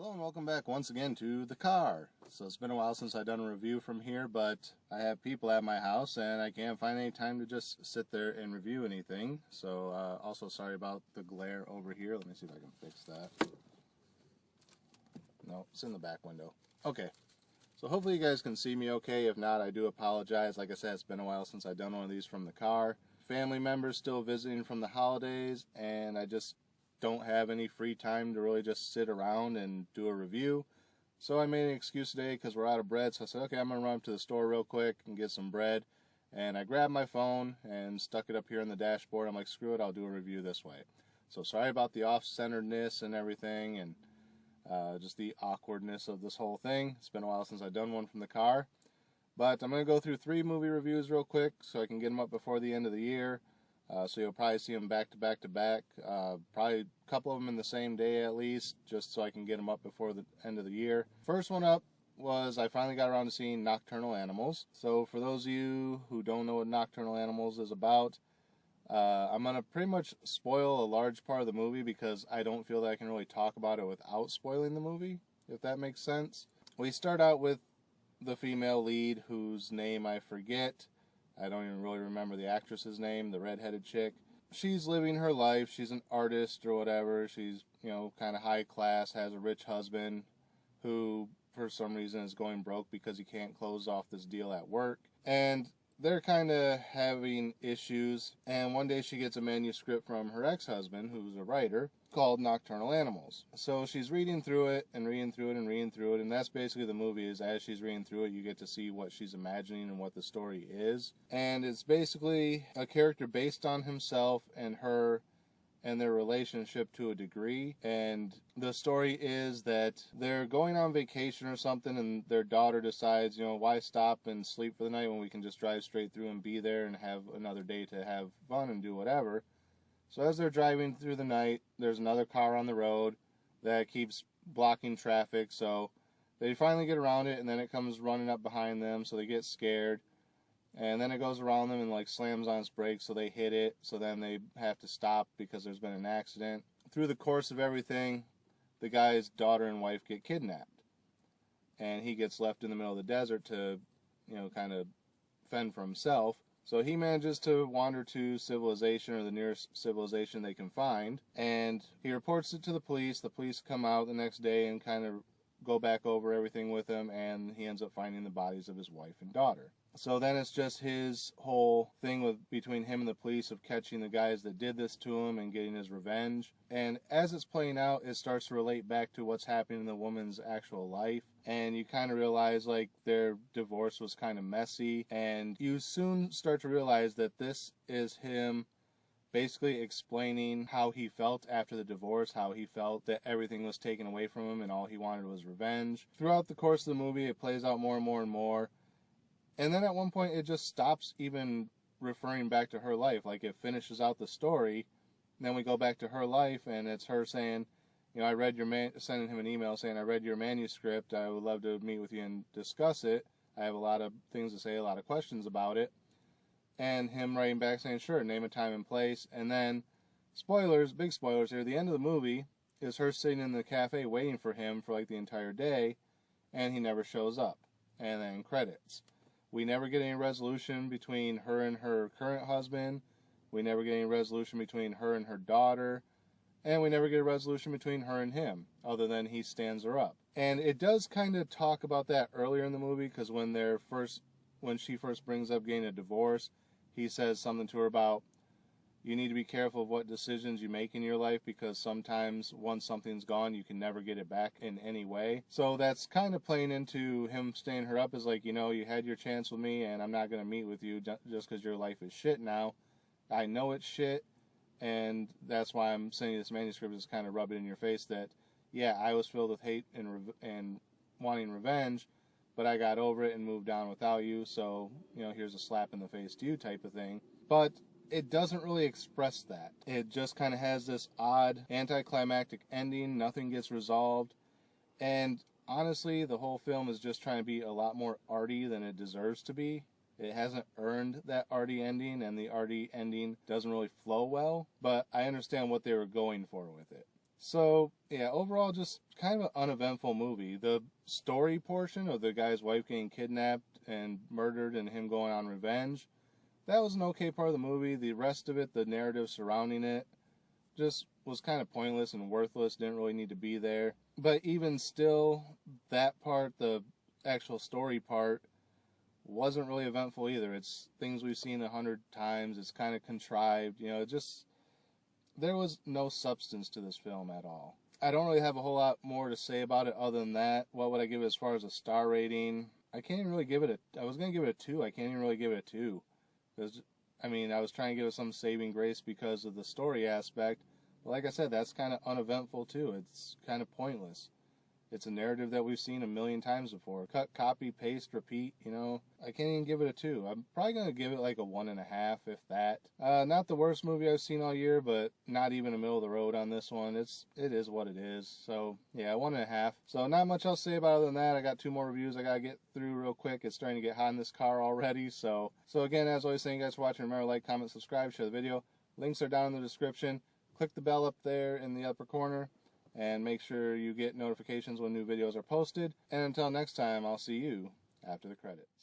Hello and welcome back once again to the car. So it's been a while since I've done a review from here, but I have people at my house and I can't find any time to just sit there and review anything. So also sorry about the glare over here. Let me see if I can fix that. No, it's in the back window. Okay. So hopefully you guys can see me okay. If not, I do apologize. Like I said, it's been a while since I've done one of these from the car. Family members still visiting from the holidays, and I just don't have any free time to really just sit around and do a review. So I made an excuse today because we're out of bread. So I said, okay, I'm going to run up to the store real quick and get some bread. And I grabbed my phone and stuck it up here on the dashboard. I'm like, screw it, I'll do a review this way. So sorry about the off-centeredness and everything, and just the awkwardness of this whole thing. It's been a while since I've done one from the car. But I'm going to go through 3 movie reviews real quick so I can get them up before the end of the year. So you'll probably see them back to back to back. Probably a couple of them in the same day at least, just so I can get them up before the end of the year. First one up was I finally got around to seeing Nocturnal Animals. So for those of you who don't know what Nocturnal Animals is about, I'm going to pretty much spoil a large part of the movie because I don't feel that I can really talk about it without spoiling the movie, if that makes sense. We start out with the female lead, whose name I forget. I don't even really remember the actress's name, the redheaded chick. She's living her life. She's an artist or whatever. She's, kind of high class, has a rich husband who, for some reason, is going broke because he can't close off this deal at work. And they're kind of having issues. And one day she gets a manuscript from her ex-husband, who's a writer, called Nocturnal Animals. So she's reading through it and reading through it and reading through it, and that's basically the movie. Is as she's reading through it, you get to see what she's imagining and what the story is. And it's basically a character based on himself and her and their relationship to a degree. And the story is that they're going on vacation or something, and their daughter decides, why stop and sleep for the night when we can just drive straight through and be there and have another day to have fun and do whatever. So as they're driving through the night, there's another car on the road that keeps blocking traffic. So they finally get around it, and then it comes running up behind them, so they get scared. And then it goes around them and slams on its brakes, so they hit it. So then they have to stop because there's been an accident. Through the course of everything, the guy's daughter and wife get kidnapped. And he gets left in the middle of the desert to, kind of fend for himself. So he manages to wander to civilization, or the nearest civilization they can find, and he reports it to the police. The police come out the next day and kind of go back over everything with him, and he ends up finding the bodies of his wife and daughter. So then it's just his whole thing between him and the police of catching the guys that did this to him and getting his revenge. And as it's playing out, it starts to relate back to what's happening in the woman's actual life. And you kind of realize their divorce was kind of messy. And you soon start to realize that this is him basically explaining how he felt after the divorce, how he felt that everything was taken away from him and all he wanted was revenge. Throughout the course of the movie, it plays out more and more and more. And then at one point, it just stops even referring back to her life. It finishes out the story, and then we go back to her life, and it's her saying, I read sending him an email saying, I read your manuscript. I would love to meet with you and discuss it. I have a lot of things to say, a lot of questions about it. And him writing back saying, sure, name a time and place. And then, spoilers, big spoilers here, the end of the movie is her sitting in the cafe waiting for him for the entire day, and he never shows up. And then credits. We never get any resolution between her and her current husband. We never get any resolution between her and her daughter. And we never get a resolution between her and him, other than he stands her up. And it does kind of talk about that earlier in the movie, because when she first brings up getting a divorce, he says something to her about, you need to be careful of what decisions you make in your life, because sometimes once something's gone, you can never get it back in any way. So that's kind of playing into him staying her up as you had your chance with me, and I'm not going to meet with you just because your life is shit now. I know it's shit, and that's why I'm sending you this manuscript, is kind of rub it in your face that, yeah, I was filled with hate and wanting revenge, but I got over it and moved on without you, so, here's a slap in the face to you type of thing. But it doesn't really express that. It just kind of has this odd anticlimactic ending. Nothing gets resolved. And honestly, the whole film is just trying to be a lot more arty than it deserves to be. It hasn't earned that arty ending, and the arty ending doesn't really flow well. But I understand what they were going for with it. So, yeah, overall, just kind of an uneventful movie. The story portion of the guy's wife getting kidnapped and murdered and him going on revenge, that was an okay part of the movie. The rest of it, the narrative surrounding it, just was kind of pointless and worthless, didn't really need to be there. But even still, that part, the actual story part, wasn't really eventful either. It's things we've seen 100 times. It's kind of contrived. You know, just, there was no substance to this film at all. I don't really have a whole lot more to say about it other than that. What would I give it as far as a star rating? I can't even really give it a, I was going to give it a 2. I can't even really give it a 2. Because, I mean, I was trying to give it some saving grace because of the story aspect. But like I said, that's kind of uneventful too. It's kind of pointless. It's a narrative that we've seen a million times before. Cut, copy, paste, repeat, you know. I can't even give it a 2. I'm probably going to give it like a 1.5, if that. Not the worst movie I've seen all year, but not even a middle of the road on this one. It is what it is. So, yeah, 1.5. So, not much else to say about it other than that. I got 2 more reviews I got to get through real quick. It's starting to get hot in this car already. So again, as always, thank you guys for watching. Remember, like, comment, subscribe, share the video. Links are down in the description. Click the bell up there in the upper corner. And make sure you get notifications when new videos are posted. And until next time, I'll see you after the credits.